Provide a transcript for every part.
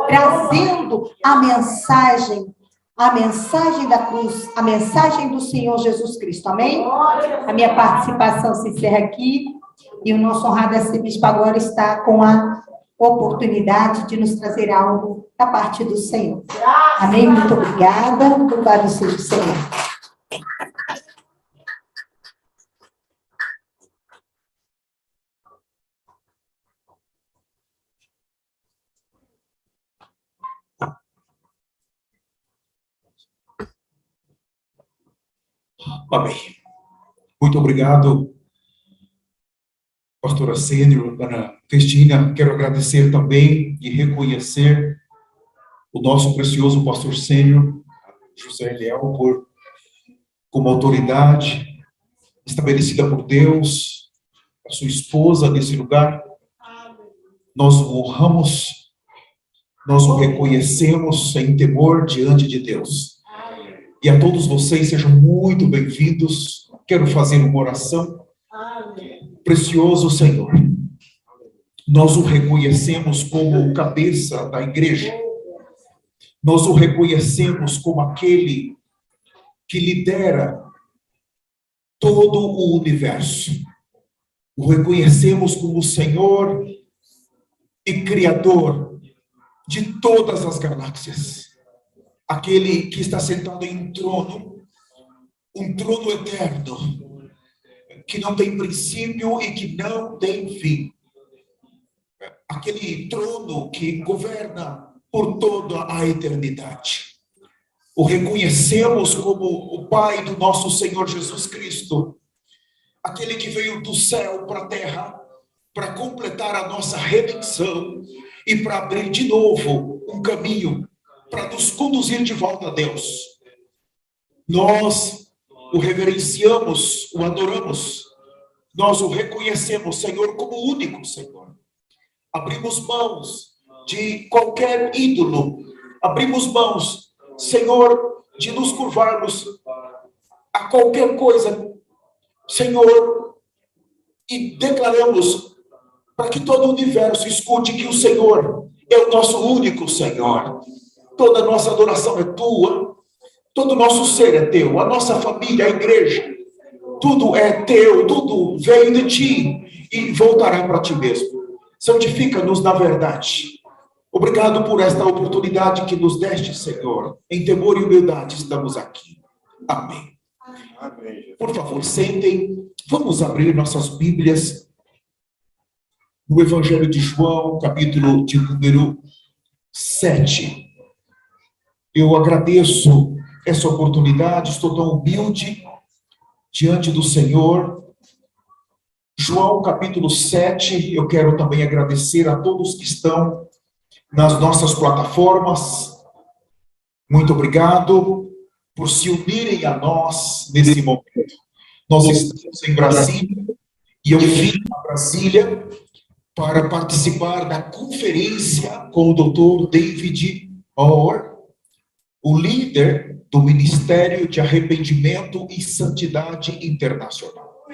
trazendo a mensagem da cruz, a mensagem do Senhor Jesus Cristo, amém? A minha participação se encerra aqui, e o nosso honrado arcebispo agora está com a oportunidade de nos trazer algo da parte do Senhor. Amém? Muito obrigada, louvado seja o Senhor. Amém. Muito obrigado, pastora Sênior, Ana Cristina. Quero agradecer também e reconhecer o nosso precioso pastor Sênior, José Leal, como autoridade estabelecida por Deus, a sua esposa nesse lugar. Nós o honramos, nós o reconhecemos em temor diante de Deus. E a todos vocês, sejam muito bem-vindos. Quero fazer uma oração. Precioso Senhor, nós o reconhecemos como o cabeça da igreja. Nós o reconhecemos como aquele que lidera todo o universo. O reconhecemos como o Senhor e Criador de todas as galáxias. Aquele que está sentado em um trono eterno, que não tem princípio e que não tem fim. Aquele trono que governa por toda a eternidade. O reconhecemos como o Pai do nosso Senhor Jesus Cristo, aquele que veio do céu para a terra para completar a nossa redenção e para abrir de novo um caminho para nos conduzir de volta a Deus. Nós o reverenciamos, o adoramos, nós o reconhecemos, Senhor, como o único Senhor. Abrimos mãos de qualquer ídolo, abrimos mãos, Senhor, de nos curvarmos a qualquer coisa, Senhor, e declaramos para que todo o universo escute que o Senhor é o nosso único Senhor. Toda a nossa adoração é tua, todo o nosso ser é teu, a nossa família, a igreja, tudo é teu, tudo veio de ti e voltará para ti mesmo. Santifica-nos na verdade. Obrigado por esta oportunidade que nos deste, Senhor. Em temor e humildade estamos aqui. Amém. Amém. Por favor, sentem. Vamos abrir nossas Bíblias no Evangelho de João, capítulo de número 7. Eu agradeço essa oportunidade, estou tão humilde diante do Senhor. João, capítulo 7, eu quero também agradecer a todos que estão nas nossas plataformas. Muito obrigado por se unirem a nós nesse momento. Nós estamos em Brasília e eu vim a Brasília para participar da conferência com o Dr. David Orr, o líder do Ministério de Arrependimento e Santidade Internacional.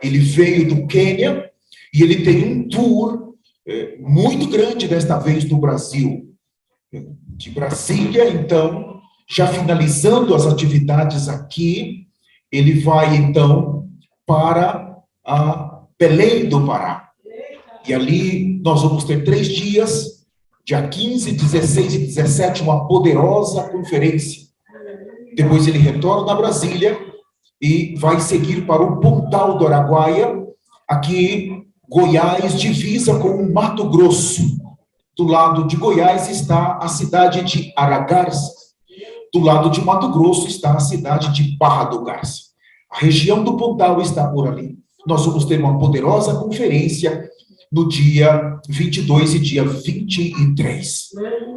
Ele veio do Quênia e ele tem um tour muito grande desta vez no Brasil. De Brasília, então, já finalizando as atividades aqui, ele vai, então, para a Belém do Pará. E ali nós vamos ter 3 dias, dia 15, 16 e 17, uma poderosa conferência. Depois ele retorna a Brasília e vai seguir para o Pontal do Araguaia, aqui Goiás divisa com o Mato Grosso. Do lado de Goiás está a cidade de Aragarça. Do lado de Mato Grosso está a cidade de Barra do Garça. A região do Pontal está por ali. Nós vamos ter uma poderosa conferência no dia 22 e dia 23.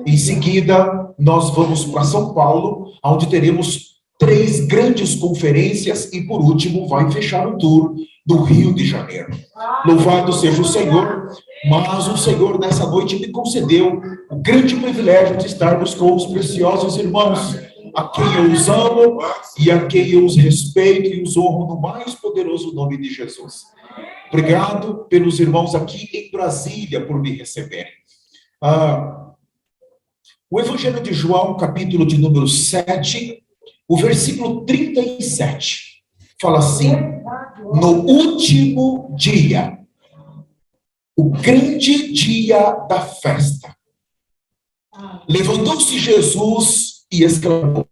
Em seguida, nós vamos para São Paulo, onde teremos 3 grandes conferências e, por último, vai fechar o tour do Rio de Janeiro. Louvado seja o Senhor, mas o Senhor nessa noite me concedeu o grande privilégio de estarmos com os preciosos irmãos, a quem eu os amo e a quem eu os respeito e os honro no mais poderoso nome de Jesus. Obrigado pelos irmãos aqui em Brasília por me receberem. O Evangelho de João, capítulo de número 7, o versículo 37, fala assim: no último dia, o grande dia da festa, levantou-se Jesus e exclamou: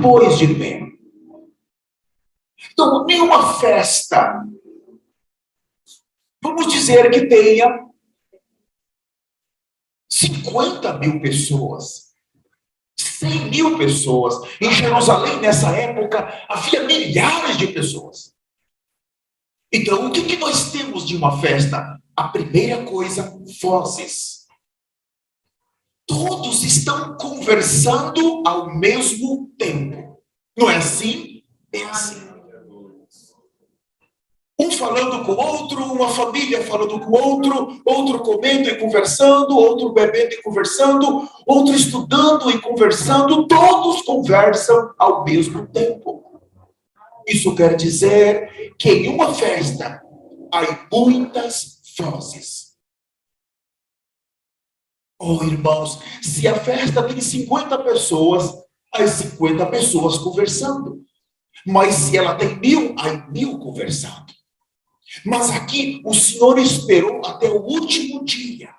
pôs de pé. Então, nenhuma festa, vamos dizer que tenha 50.000 pessoas, 100.000 pessoas. Em Jerusalém, nessa época, havia milhares de pessoas. Então, o que nós temos de uma festa? A primeira coisa, vozes. Todos estão conversando ao mesmo tempo. Não é assim? É assim. Um falando com o outro, uma família falando com o outro, outro comendo e conversando, outro bebendo e conversando, outro estudando e conversando, todos conversam ao mesmo tempo. Isso quer dizer que em uma festa há muitas vozes. Oh, irmãos, se a festa tem 50 pessoas, há 50 pessoas conversando. Mas se ela tem 1.000, há 1.000 conversando. Mas aqui o Senhor esperou até o último dia.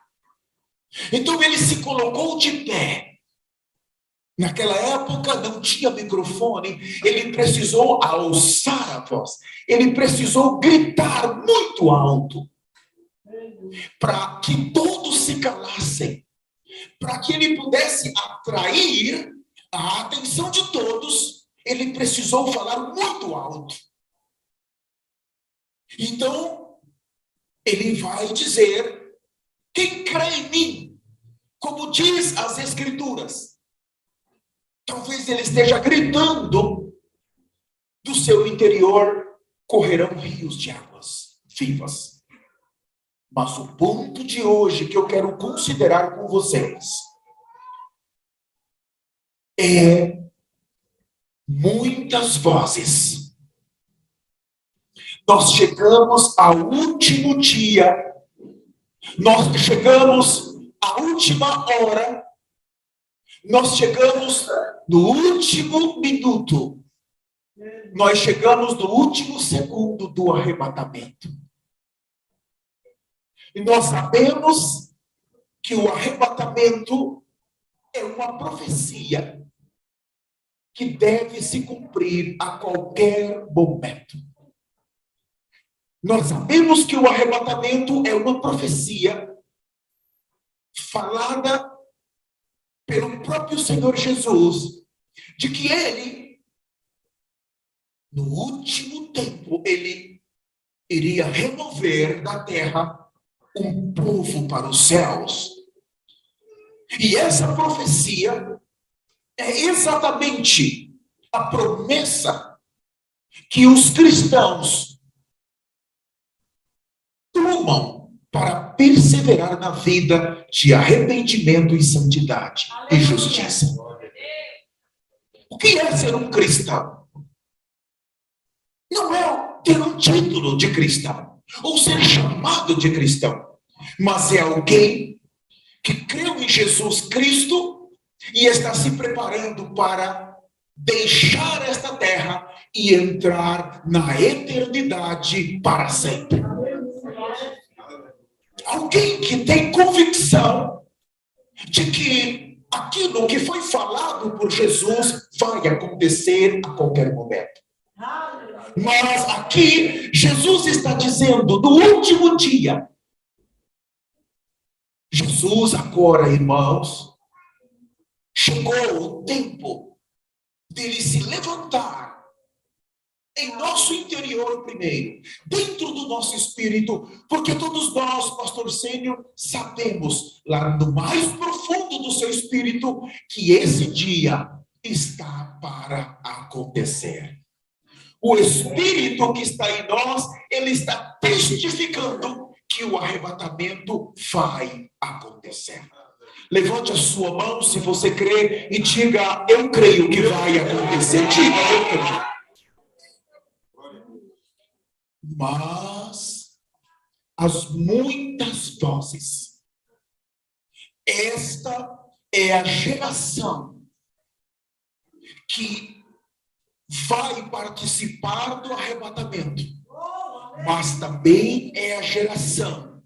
Então ele se colocou de pé. Naquela época não tinha microfone, ele precisou alçar a voz. Ele precisou gritar muito alto. Para que todos se calassem. Para que ele pudesse atrair a atenção de todos, ele precisou falar muito alto. Então, ele vai dizer: quem crê em mim, como diz as Escrituras. Talvez ele esteja gritando, do seu interior correrão rios de águas vivas. Mas o ponto de hoje que eu quero considerar com vocês é muitas vozes. Nós chegamos ao último dia, nós chegamos à última hora, nós chegamos no último minuto, nós chegamos no último segundo do arrebatamento. E nós sabemos que o arrebatamento é uma profecia que deve se cumprir a qualquer momento. Nós sabemos que o arrebatamento é uma profecia falada pelo próprio Senhor Jesus, de que ele, no último tempo, ele iria remover da terra um povo para os céus. E essa profecia é exatamente a promessa que os cristãos tomam para perseverar na vida de arrependimento e santidade e justiça. O que é ser um cristão? Não é ter um título de cristão, ou ser chamado de cristão, mas é alguém que creu em Jesus Cristo e está se preparando para deixar esta terra e entrar na eternidade para sempre. Alguém que tem convicção de que aquilo que foi falado por Jesus vai acontecer a qualquer momento. Mas aqui, Jesus está dizendo, no último dia, Jesus agora, irmãos, chegou o tempo dele se levantar em nosso interior primeiro, dentro do nosso espírito, porque todos nós, pastor Sênior, sabemos, lá no mais profundo do seu espírito, que esse dia está para acontecer. O Espírito que está em nós, ele está testificando que o arrebatamento vai acontecer. Levante a sua mão se você crê e diga, eu creio que vai acontecer. Diga, eu creio. Mas as muitas vozes, esta é a geração que vai participar do arrebatamento, mas também é a geração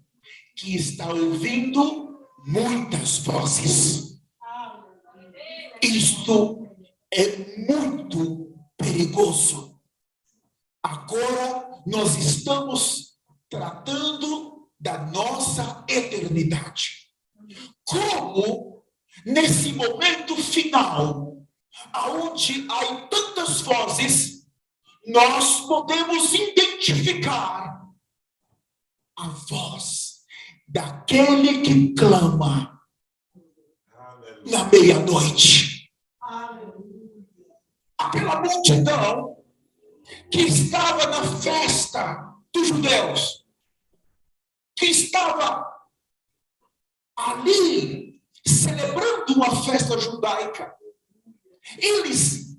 que está ouvindo muitas vozes. Isto é muito perigoso. Agora nós estamos tratando da nossa eternidade. Como nesse momento final, aonde há tantas vozes, nós podemos identificar a voz daquele que clama na meia-noite. Aquela multidão que estava na festa dos judeus, que estava ali celebrando uma festa judaica, eles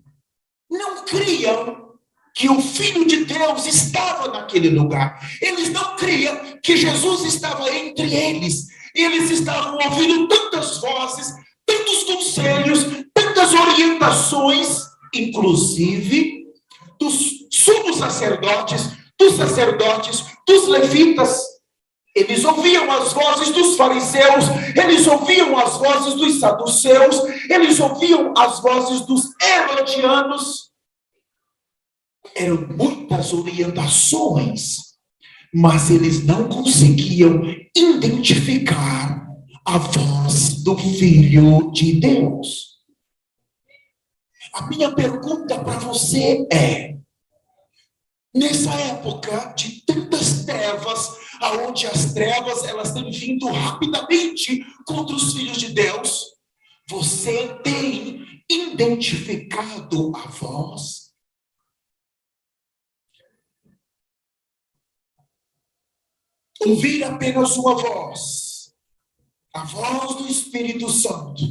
não criam que o Filho de Deus estava naquele lugar. Eles não criam que Jesus estava entre eles. Eles estavam ouvindo tantas vozes, tantos conselhos, tantas orientações, inclusive dos sumos sacerdotes, dos levitas. Eles ouviam as vozes dos fariseus, eles ouviam as vozes dos saduceus, eles ouviam as vozes dos herodianos. Eram muitas orientações, mas eles não conseguiam identificar a voz do Filho de Deus. A minha pergunta para você é, nessa época de tantas trevas, aonde as trevas elas têm vindo rapidamente contra os filhos de Deus, você tem identificado a voz? Ouvir apenas uma voz, a voz do Espírito Santo,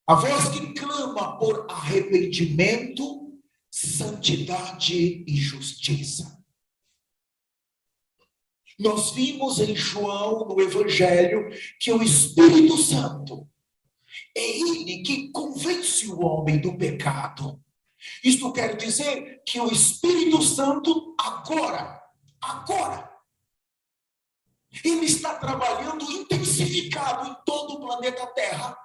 a voz que clama por arrependimento, santidade e justiça. Nós vimos em João, no Evangelho, que o Espírito Santo é ele que convence o homem do pecado. Isto quer dizer que o Espírito Santo agora, ele está trabalhando intensificado em todo o planeta Terra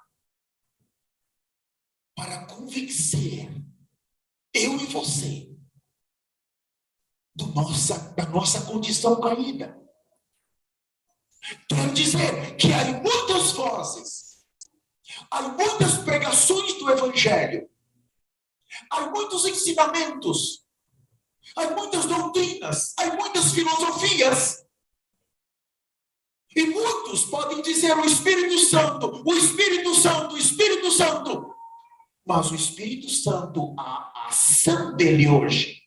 para convencer eu e você da nossa condição caída. Quer dizer que há muitas vozes, há muitas pregações do Evangelho, há muitos ensinamentos, há muitas doutrinas, há muitas filosofias. E muitos podem dizer o Espírito Santo, o Espírito Santo, o Espírito Santo. Mas o Espírito Santo, a ação dele hoje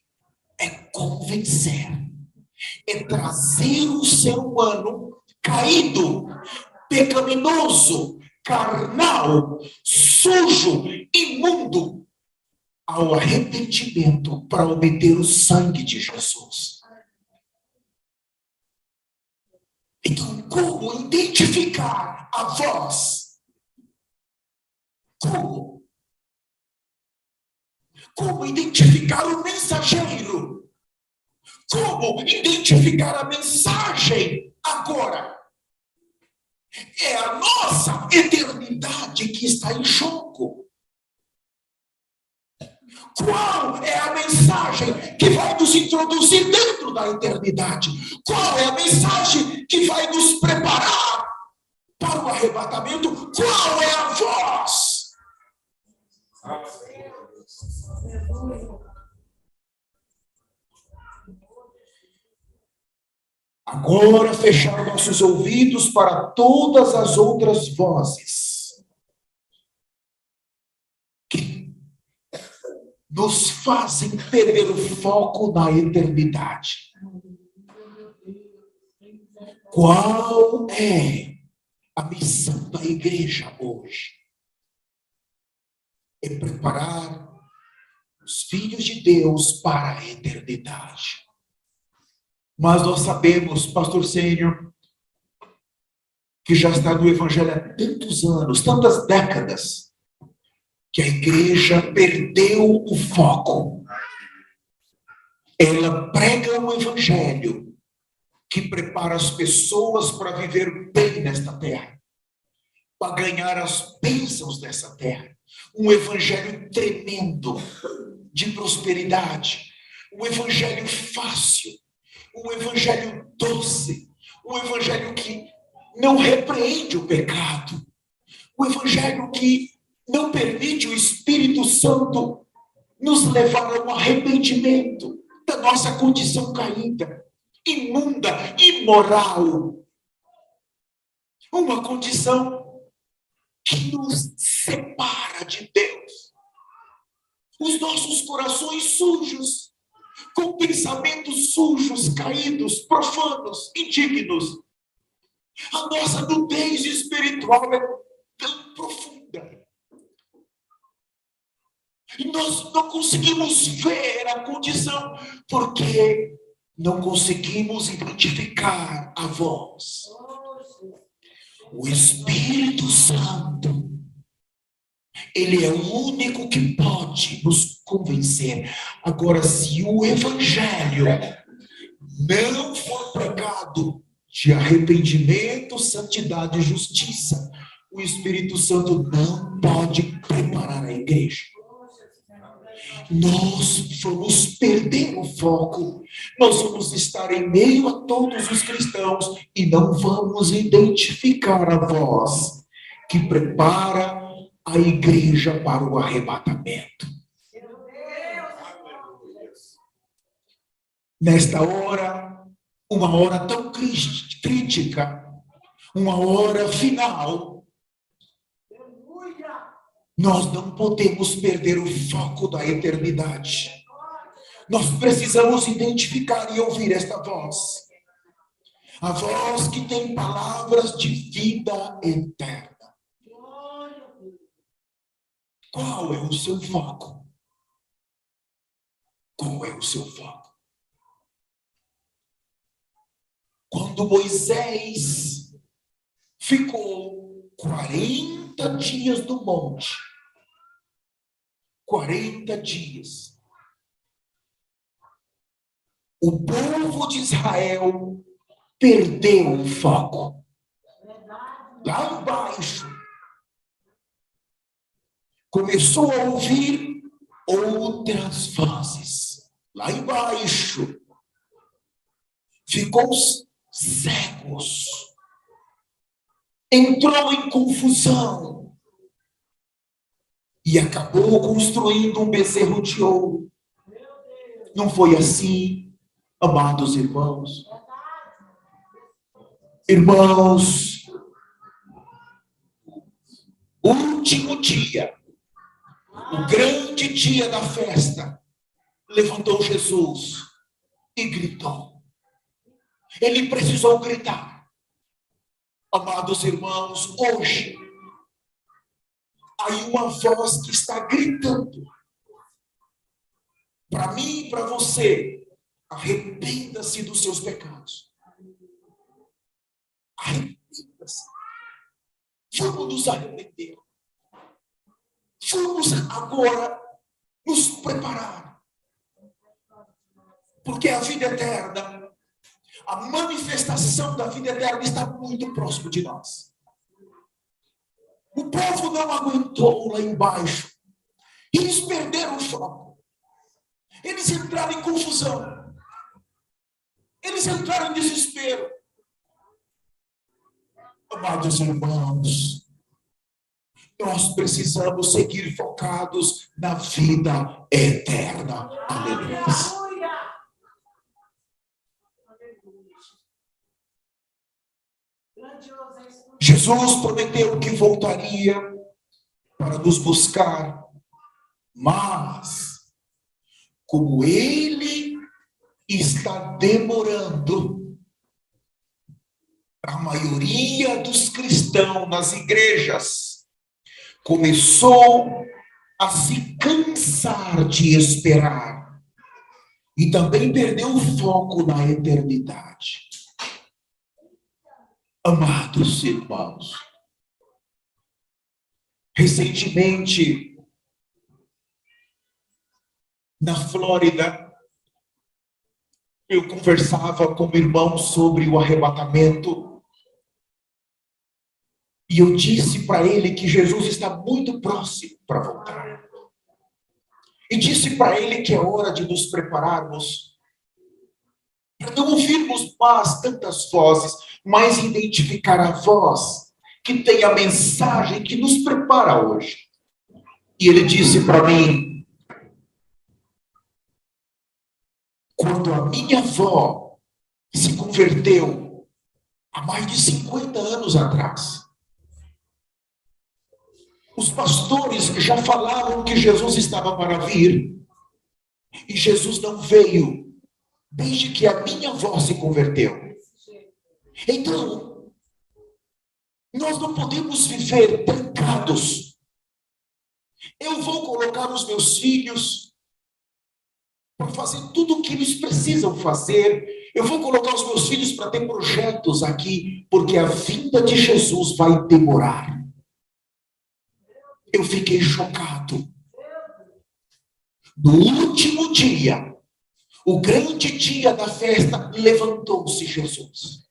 é convencer, é trazer o ser humano caído, pecaminoso, carnal, sujo, imundo, ao arrependimento para obter o sangue de Jesus. Então, como identificar a voz? Como? Como identificar o mensageiro? Como identificar a mensagem agora? É a nossa eternidade que está em jogo. Qual é a mensagem que vai nos introduzir dentro da eternidade? Qual é a mensagem que vai nos preparar para o arrebatamento? Qual é a voz? Agora fechar nossos ouvidos para todas as outras vozes que nos fazem perder o foco na eternidade. Qual é a missão da igreja hoje? É preparar os filhos de Deus para a eternidade. Mas nós sabemos, pastor Sênior, que já está no evangelho há tantos anos, tantas décadas, que a igreja perdeu o foco. Ela prega um evangelho que prepara as pessoas para viver bem nesta terra, para ganhar as bênçãos dessa terra. Um evangelho tremendo de prosperidade, um evangelho fácil, um evangelho doce, um evangelho que não repreende o pecado, um evangelho que não permite o Espírito Santo nos levar a um arrependimento da nossa condição caída, imunda, imoral. Uma condição que nos separa de Deus. Os nossos corações sujos, com pensamentos sujos, caídos, profanos, indignos. A nossa nudez espiritual é tão profunda. E nós não conseguimos ver a condição, porque não conseguimos identificar a voz. O Espírito Santo, ele é o único que pode nos convencer. Agora, se o Evangelho não for pregado de arrependimento, santidade e justiça, o Espírito Santo não pode preparar a igreja. Nós vamos perder o foco, nós vamos estar em meio a todos os cristãos e não vamos identificar a voz que prepara a igreja para o arrebatamento. Nesta hora, uma hora tão crítica, uma hora final, nós não podemos perder o foco da eternidade. Nós precisamos identificar e ouvir esta voz. A voz que tem palavras de vida eterna. Qual é o seu foco? Qual é o seu foco? Quando Moisés ficou 40 dias no monte, 40 dias, o povo de Israel perdeu o foco. Lá embaixo, começou a ouvir outras vozes. Lá embaixo, ficou cegos. Entrou em confusão. E acabou construindo um bezerro de ouro. Não foi assim, amados irmãos? Irmãos, último dia, o grande dia da festa, levantou Jesus e gritou. Ele precisou gritar. Amados irmãos, hoje, há uma voz que está gritando Para mim e para você, arrependa-se dos seus pecados. Arrependa-se. Vamos nos arrepender. Vamos agora nos preparar. Porque a vida eterna, a manifestação da vida eterna está muito próximo de nós. O povo não aguentou lá embaixo. Eles perderam o foco. Eles entraram em confusão. Eles entraram em desespero. Amados irmãos, nós precisamos seguir focados na vida eterna. Aleluia. Jesus prometeu que voltaria para nos buscar, mas como ele está demorando, a maioria dos cristãos nas igrejas começou a se cansar de esperar e também perdeu o foco na eternidade. Amados irmãos, recentemente, na Flórida, eu conversava com o irmão sobre o arrebatamento e eu disse para ele que Jesus está muito próximo para voltar. E disse para ele que é hora de nos prepararmos para não ouvirmos mais tantas vozes, mas identificar a voz que tem a mensagem que nos prepara hoje. E ele disse para mim: quando a minha avó se converteu há mais de 50 anos atrás, os pastores já falaram que Jesus estava para vir, e Jesus não veio desde que a minha avó se converteu. Então, nós não podemos viver trancados. Eu vou colocar os meus filhos para fazer tudo o que eles precisam fazer. Eu vou colocar os meus filhos para ter projetos aqui, porque a vinda de Jesus vai demorar. Eu fiquei chocado. No último dia, o grande dia da festa, levantou-se Jesus.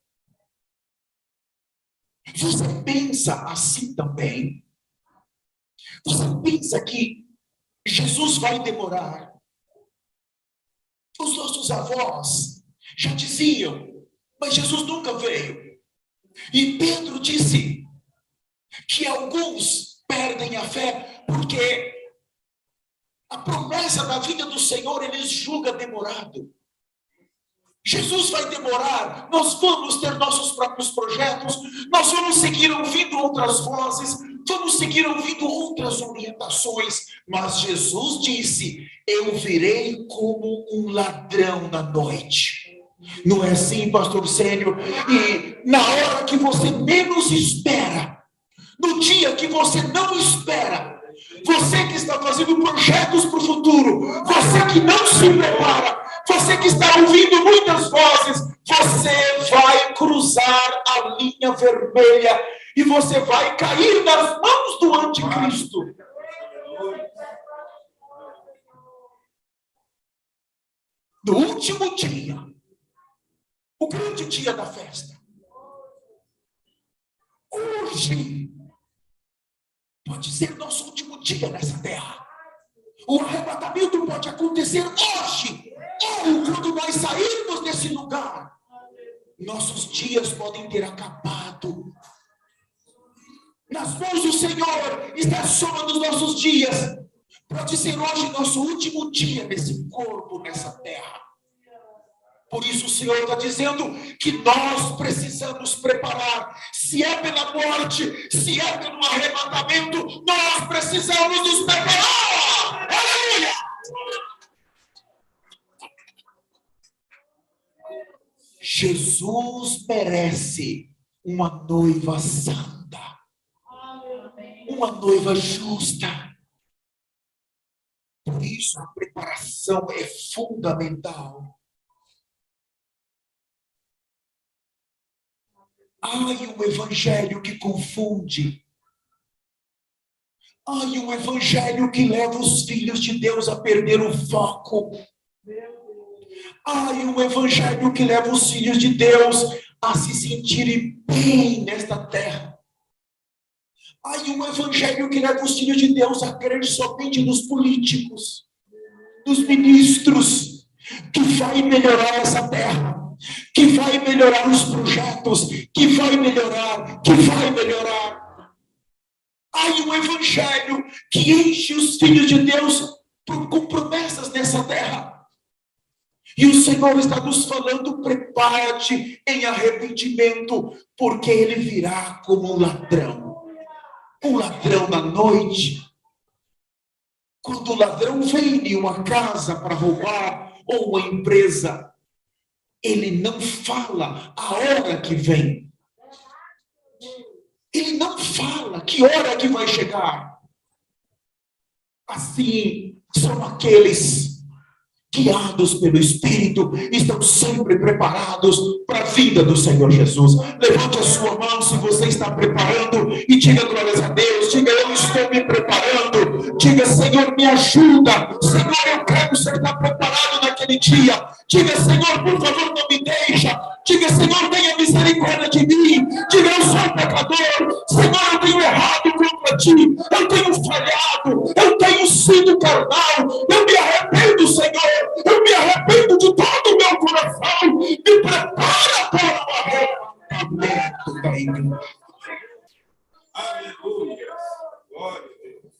Você pensa assim também? Você pensa que Jesus vai demorar? Os nossos avós já diziam, mas Jesus nunca veio. E Pedro disse que alguns perdem a fé porque a promessa da vinda do Senhor eles julgam demorado. Jesus vai demorar, nós vamos ter nossos próprios projetos, nós vamos seguir ouvindo outras vozes, vamos seguir ouvindo outras orientações, mas Jesus disse: eu virei como um ladrão na noite. Não é assim, pastor Sênio? E na hora que você menos espera, no dia que você não espera, você que está fazendo projetos para o futuro, você que não se prepara, você que está ouvindo muitas vozes, você vai cruzar a linha vermelha e você vai cair nas mãos do anticristo. No último dia, o grande dia da festa, hoje pode ser nosso último dia nessa terra. O arrebatamento pode acontecer hoje, ou quando nós sairmos desse lugar. Nossos dias podem ter acabado. Nas mãos do Senhor está a soma dos nossos dias. Pode ser hoje nosso último dia nesse corpo, nessa terra. Por isso o Senhor está dizendo que nós precisamos preparar. Se é pela morte, se é pelo arrebatamento, nós precisamos nos preparar. Aleluia! Jesus merece uma noiva santa, uma noiva justa. Por Por isso, a preparação é fundamental. Ai, um evangelho que confunde. Ai, um evangelho que leva os filhos de Deus a perder o foco. Ai, um evangelho que leva os filhos de Deus a se sentirem bem nesta terra. Ai, um evangelho que leva os filhos de Deus a crer somente nos políticos, nos ministros, que vai melhorar essa terra, que vai melhorar os projetos, que vai melhorar. Ai, um evangelho que enche os filhos de Deus com promessas nessa terra. E o Senhor está nos falando, prepara-te em arrependimento, porque Ele virá como um ladrão na noite. Quando o ladrão vem em uma casa para roubar, ou uma empresa, ele não fala a hora que vem. Ele não fala que hora que vai chegar. Assim, são aqueles guiados pelo Espírito, estão sempre preparados para a vinda do Senhor Jesus. Levante a sua mão se você está preparando e diga glórias a Deus. Diga, eu estou me preparando. Diga, Senhor, me ajuda. Senhor, eu quero estar preparado naquele dia. Diga, Senhor, por favor, não me deixa. Diga, Senhor, tenha misericórdia de mim. Diga, eu sou pecador. Senhor, eu tenho errado contra ti. Eu tenho falhado. Eu tenho sido carnal. Eu me arrependo, Senhor. Eu me arrependo de todo o meu coração. Me prepara para o arrependimento da igreja. Aleluia. Glória a Deus.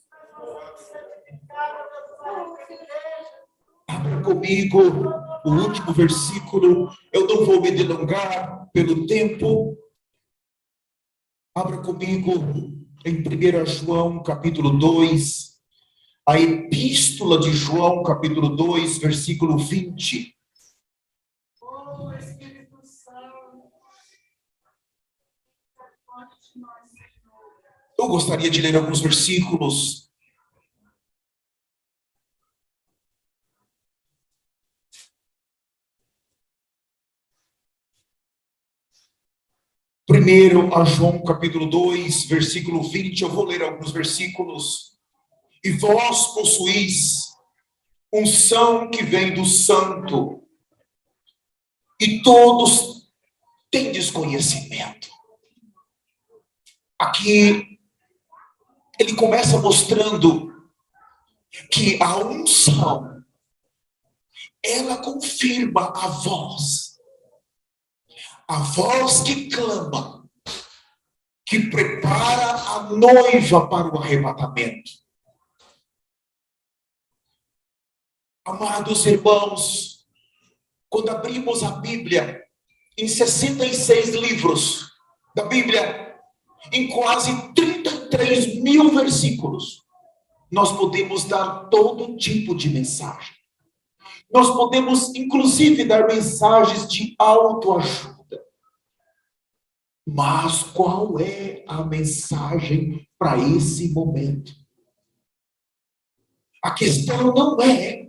Abra comigo o último versículo. Eu não vou me delongar pelo tempo. Abra comigo em 1 João, capítulo 2. A epístola de João, capítulo 2, versículo 20. Oh, Espírito Santo. Eu gostaria de ler alguns versículos. Primeiro a João, capítulo 2, versículo 20. Eu vou ler alguns versículos. E vós possuís unção que vem do Santo, e todos têm desconhecimento. Aqui, ele começa mostrando que a unção, ela confirma a voz que clama, que prepara a noiva para o arrebatamento. Amados irmãos, quando abrimos a Bíblia, em 66 livros da Bíblia, em quase 33 mil versículos, nós podemos dar todo tipo de mensagem. Nós podemos, inclusive, dar mensagens de autoajuda. Mas qual é a mensagem para esse momento? A questão não é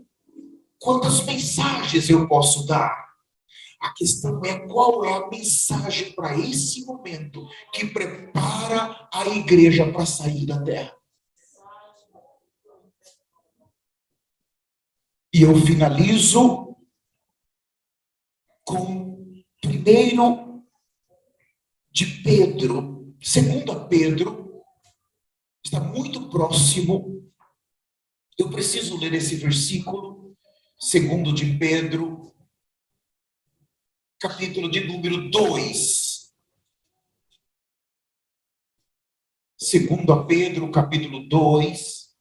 quantas mensagens eu posso dar. A questão é qual é a mensagem para esse momento que prepara a igreja para sair da terra. E eu finalizo com 1 de Pedro, 2 Pedro, está muito próximo. Eu preciso ler esse versículo. 2 de Pedro, capítulo de número 2. 2 Pedro, capítulo 2.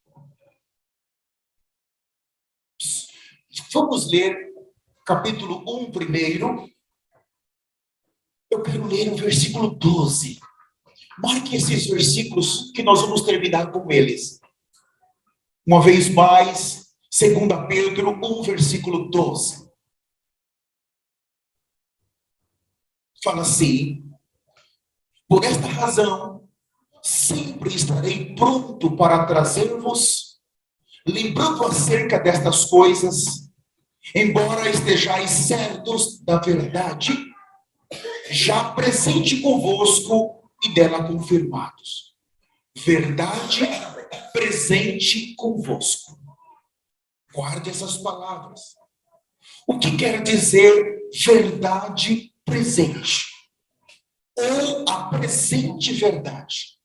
Vamos ler capítulo 1 primeiro. Eu quero ler o versículo 12. Marque esses versículos que nós vamos terminar com eles. Uma vez mais, 2 Pedro 1, versículo 12. Fala assim: por esta razão, sempre estarei pronto para trazer-vos lembrando acerca destas coisas, embora estejais certos da verdade, já presente convosco e dela confirmados. Verdade presente convosco. Guarde essas palavras. O que quer dizer verdade presente? Ou a presente verdade?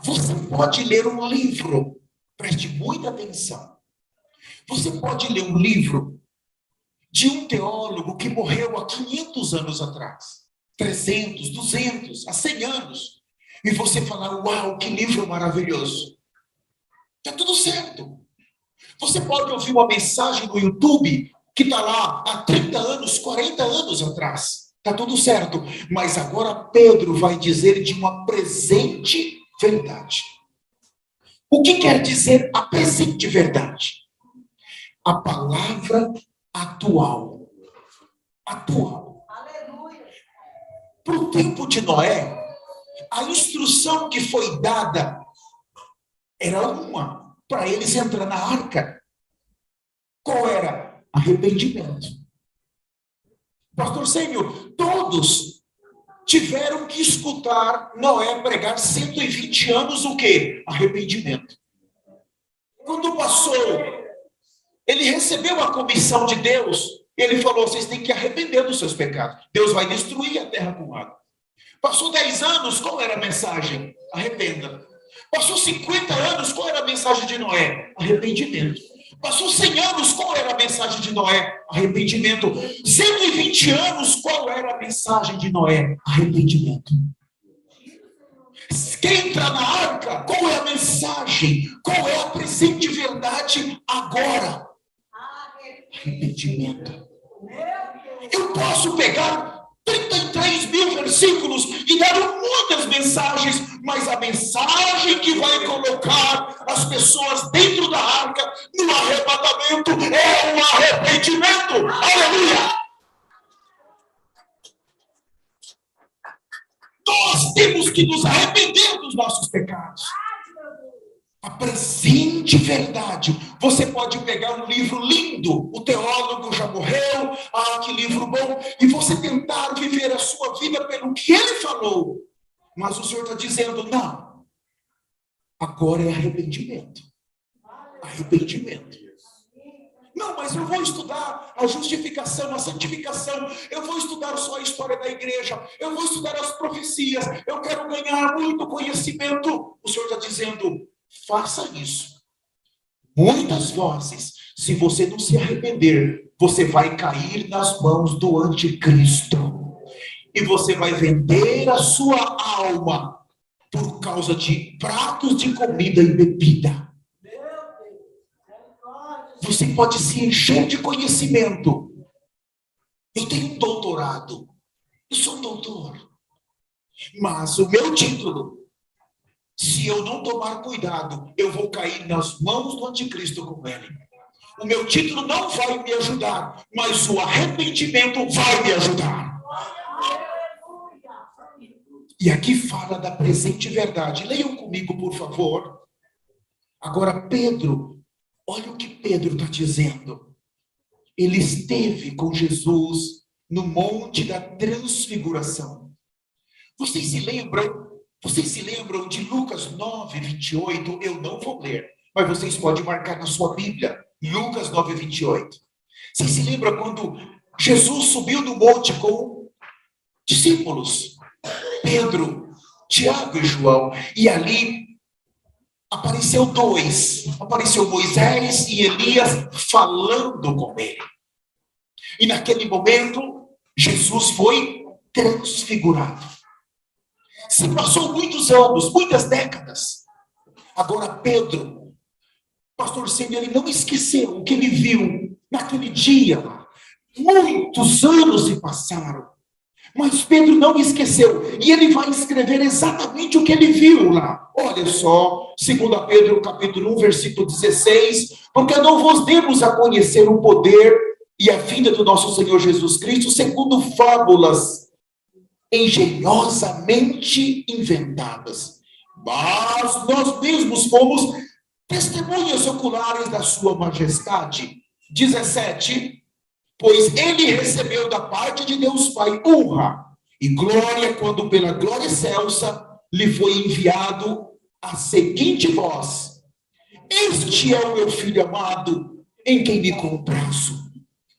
Você pode ler um livro, preste muita atenção. Você pode ler um livro de um teólogo que morreu há 500 anos atrás, 300, 200, há 100 anos, e você falar, uau, que livro maravilhoso. Está tudo certo. Você pode ouvir uma mensagem no YouTube que está lá há 30 anos, 40 anos atrás. Está tudo certo. Mas agora Pedro vai dizer de uma presente verdade. O que quer dizer a presente verdade? A palavra atual. Atual. Aleluia. Para o tempo de Noé, a instrução que foi dada era uma, para eles entrar na arca. Qual era? Arrependimento. Pastor Sênio, todos tiveram que escutar Noé pregar 120 anos o quê? Arrependimento. Quando passou, ele recebeu a comissão de Deus, ele falou, vocês têm que arrepender dos seus pecados. Deus vai destruir a terra com água. Passou 10 anos, qual era a mensagem? Arrependa. Passou 50 anos, qual era a mensagem de Noé? Arrependimento. Passou 100 anos, qual era a mensagem de Noé? Arrependimento. 120 anos, qual era a mensagem de Noé? Arrependimento. Quem entra na arca, qual é a mensagem? Qual é a presente verdade agora? Arrependimento. Eu posso pegar 33 mil versículos e dar muitas mensagens, mas a mensagem que vai colocar as pessoas dentro da arca no arrebatamento é um arrependimento. Aleluia! Nós temos que nos arrepender dos nossos pecados. A presente verdade. Você pode pegar um livro lindo, o teólogo já morreu, que livro bom, e você tentar viver a sua vida pelo que ele falou. Mas o Senhor está dizendo, não. Agora é arrependimento. Arrependimento. Não, mas eu vou estudar a justificação, a santificação, eu vou estudar só a história da igreja, eu vou estudar as profecias, eu quero ganhar muito conhecimento. O Senhor está dizendo, faça isso. Muitas vozes, se você não se arrepender, você vai cair nas mãos do anticristo. E você vai vender a sua alma por causa de pratos de comida e bebida. Você pode se encher de conhecimento. Eu tenho um doutorado. Eu sou um doutor. Mas o meu título, se eu não tomar cuidado, eu vou cair nas mãos do anticristo com ele. O meu título não vai me ajudar, mas o arrependimento vai me ajudar. E aqui fala da presente verdade. Leiam comigo, por favor. Agora, Pedro, olha o que Pedro está dizendo. Ele esteve com Jesus no Monte da Transfiguração. Vocês se lembram de Lucas 9, 28? Eu não vou ler, mas vocês podem marcar na sua Bíblia. Lucas 9, 28. Vocês se lembram quando Jesus subiu no monte com discípulos? Pedro, Tiago e João. E ali apareceu dois. Apareceu Moisés e Elias falando com ele. E naquele momento, Jesus foi transfigurado. Se passou muitos anos, muitas décadas. Agora Pedro, pastor Sênio, ele não esqueceu o que ele viu naquele dia. Muitos anos se passaram. Mas Pedro não esqueceu. E ele vai escrever exatamente o que ele viu lá. Olha só, 2 Pedro capítulo 1, versículo 16. Porque não vos demos a conhecer o poder e a vinda do nosso Senhor Jesus Cristo, segundo fábulas engenhosamente inventadas. Mas nós mesmos fomos testemunhas oculares da sua majestade. 17, pois ele recebeu da parte de Deus Pai honra e glória, quando pela glória excelsa lhe foi enviado a seguinte voz: este é o meu filho amado, em quem me comprazo.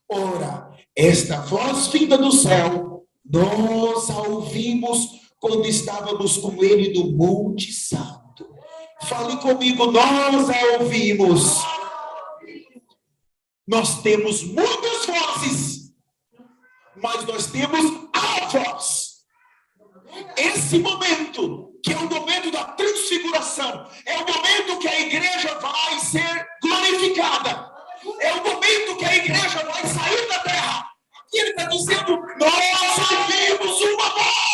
Ora, esta voz vinda do céu, nós a ouvimos quando estávamos com ele no Monte Santo. Fale comigo, nós a ouvimos. Nós temos muitas vozes, mas nós temos a voz. Esse momento, que é o momento da transfiguração, é o momento que a igreja vai ser glorificada. É o momento que a igreja vai sair da terra. E ele está dizendo, nós ouvimos uma voz.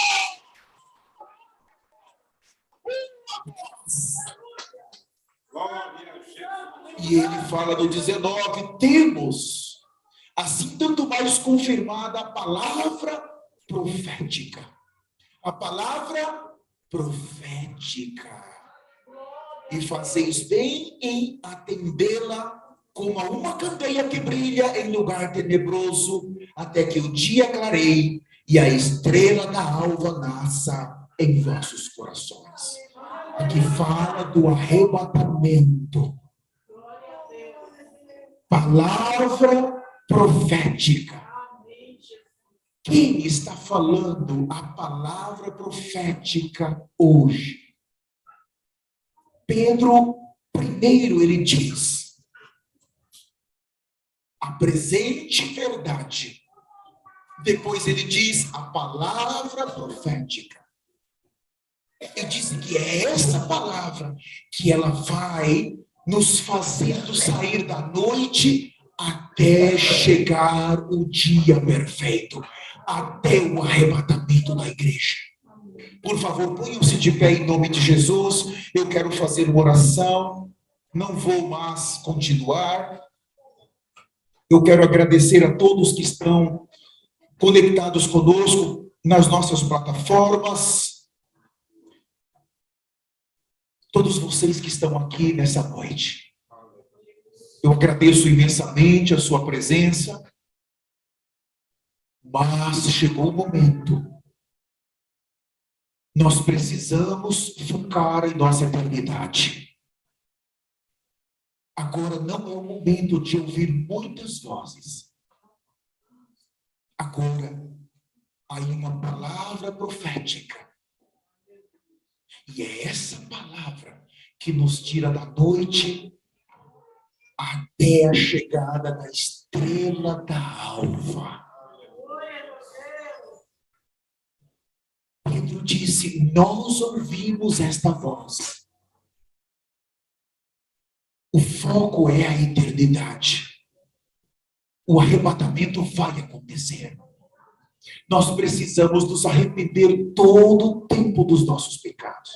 E ele fala no 19, temos, assim tanto mais confirmada a palavra profética. A palavra profética. E fazeis bem em atendê-la como a uma candeia que brilha em lugar tenebroso, até que o dia clareie e a estrela da alva nasça em vossos corações. Aqui fala do arrebatamento. Palavra profética. Quem está falando a palavra profética hoje? Pedro, primeiro, ele diz: a presente verdade. Depois ele diz a palavra profética. Ele diz que é essa palavra que ela vai nos fazendo sair da noite até chegar o dia perfeito, até o arrebatamento da igreja. Por favor, ponham-se de pé em nome de Jesus. Eu quero fazer uma oração. Não vou mais continuar. Eu quero agradecer a todos que estão conectados conosco nas nossas plataformas. Todos vocês que estão aqui nessa noite. Eu agradeço imensamente a sua presença. Mas chegou o momento. Nós precisamos focar em nossa eternidade. Agora não é o momento de ouvir muitas vozes. Agora, há uma palavra profética. E é essa palavra que nos tira da noite até a chegada da estrela da alva. Pedro disse, nós ouvimos esta voz. O foco é a eternidade. O arrebatamento vai acontecer. Nós precisamos nos arrepender todo o tempo dos nossos pecados.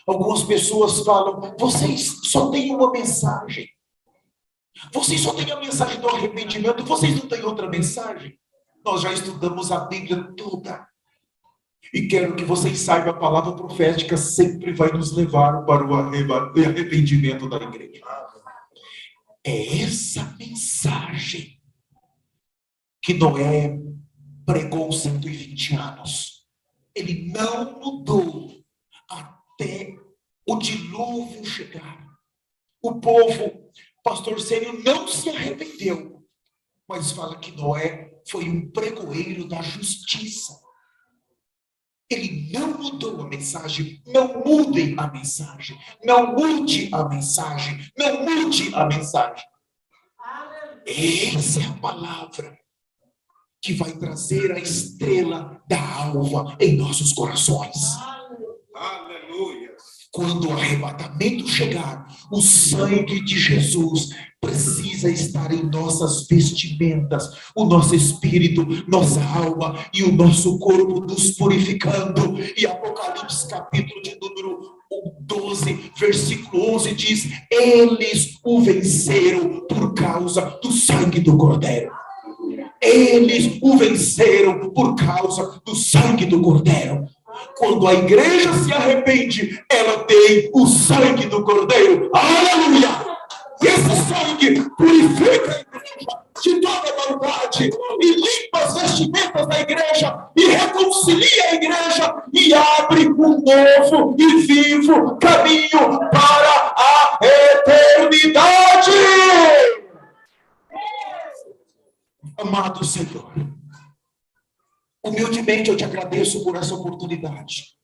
Algumas pessoas falam, vocês só têm uma mensagem. Vocês só têm a mensagem do arrependimento, vocês não têm outra mensagem. Nós já estudamos a Bíblia toda. E quero que vocês saibam, a palavra profética sempre vai nos levar para o arrependimento da igreja. É essa mensagem que Noé pregou 120 anos. Ele não mudou até o dilúvio chegar. O povo, pastor Sênio, não se arrependeu. Mas fala que Noé foi um pregoeiro da justiça. Ele não mudou a mensagem. Não mudem a mensagem. Não mude a mensagem. Não mude a mensagem. Essa é a palavra que vai trazer a estrela da alva em nossos corações. Aleluia. Quando o arrebatamento chegar, o sangue de Jesus precisa estar em nossas vestimentas, o nosso espírito, nossa alma e o nosso corpo nos purificando. E Apocalipse capítulo de número 12, versículo 11 diz, eles o venceram por causa do sangue do Cordeiro. Eles o venceram por causa do sangue do Cordeiro. Quando a igreja se arrepende, ela tem o sangue do Cordeiro. Aleluia! E esse sangue purifica a igreja de toda maldade e limpa as vestimentas da igreja e reconcilia a igreja e abre um novo e vivo caminho para a eternidade. Amado Senhor, humildemente eu te agradeço por essa oportunidade.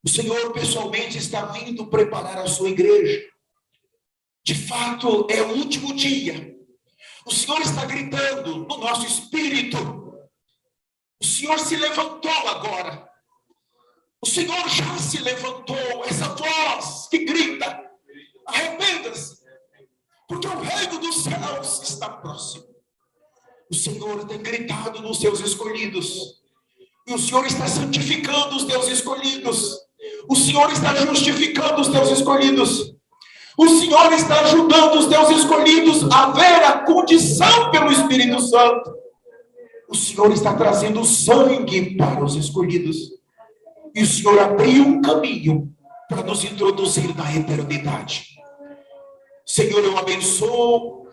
O Senhor pessoalmente está vindo preparar a sua igreja. De fato, é o último dia. O Senhor está gritando no nosso espírito. O Senhor se levantou agora. O Senhor já se levantou. Essa voz que grita: arrependa-se, porque o reino dos céus está próximo. O Senhor tem gritado nos seus escolhidos. E o Senhor está santificando os teus escolhidos. O Senhor está justificando os teus escolhidos. O Senhor está ajudando os teus escolhidos a ver a condição pelo Espírito Santo. O Senhor está trazendo sangue para os escolhidos. E o Senhor abriu um caminho para nos introduzir na eternidade. Senhor, eu abençoo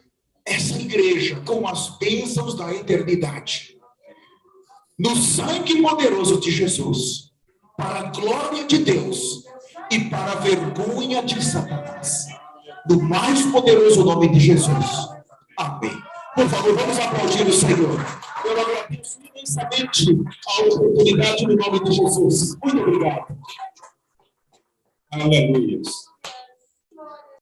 essa igreja com as bênçãos da eternidade. No sangue poderoso de Jesus. Para a glória de Deus. E para a vergonha de Satanás. No mais poderoso nome de Jesus. Amém. Por favor, vamos aplaudir o Senhor. Eu agradeço imensamente a oportunidade no nome de Jesus. Muito obrigado. Aleluia.